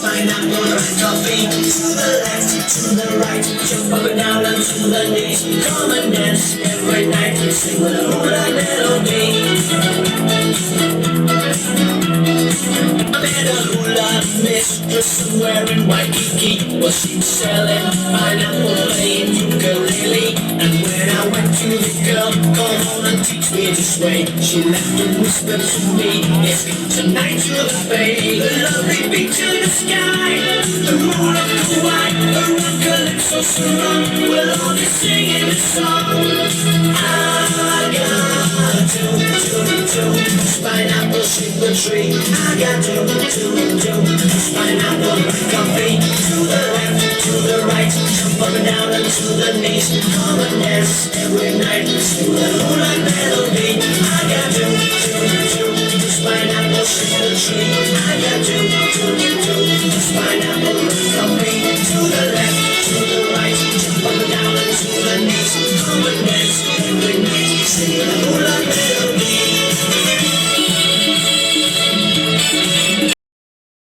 pineapple and coffee. To the left, to the right, jump up and down and to the knees. Come and dance every night, sing with a hula melody. I met a hula mistress somewhere in Waikiki. Well, she was selling pineapple, playing ukulele. And when I went to the girl, come on and teach me to sway, she laughed and whispered to me, yes, tonight you'll pay the lovely beat to the sky. The moon of Kauai, around Calypso surround, we'll all be singing a song. I got two pineapple shape a tree. I got two pineapple like coffee. To the left, to the right, jump up and down and to the knees. Come and dance every night, sing the hula melody. I got two pineapple shape a tree. I got two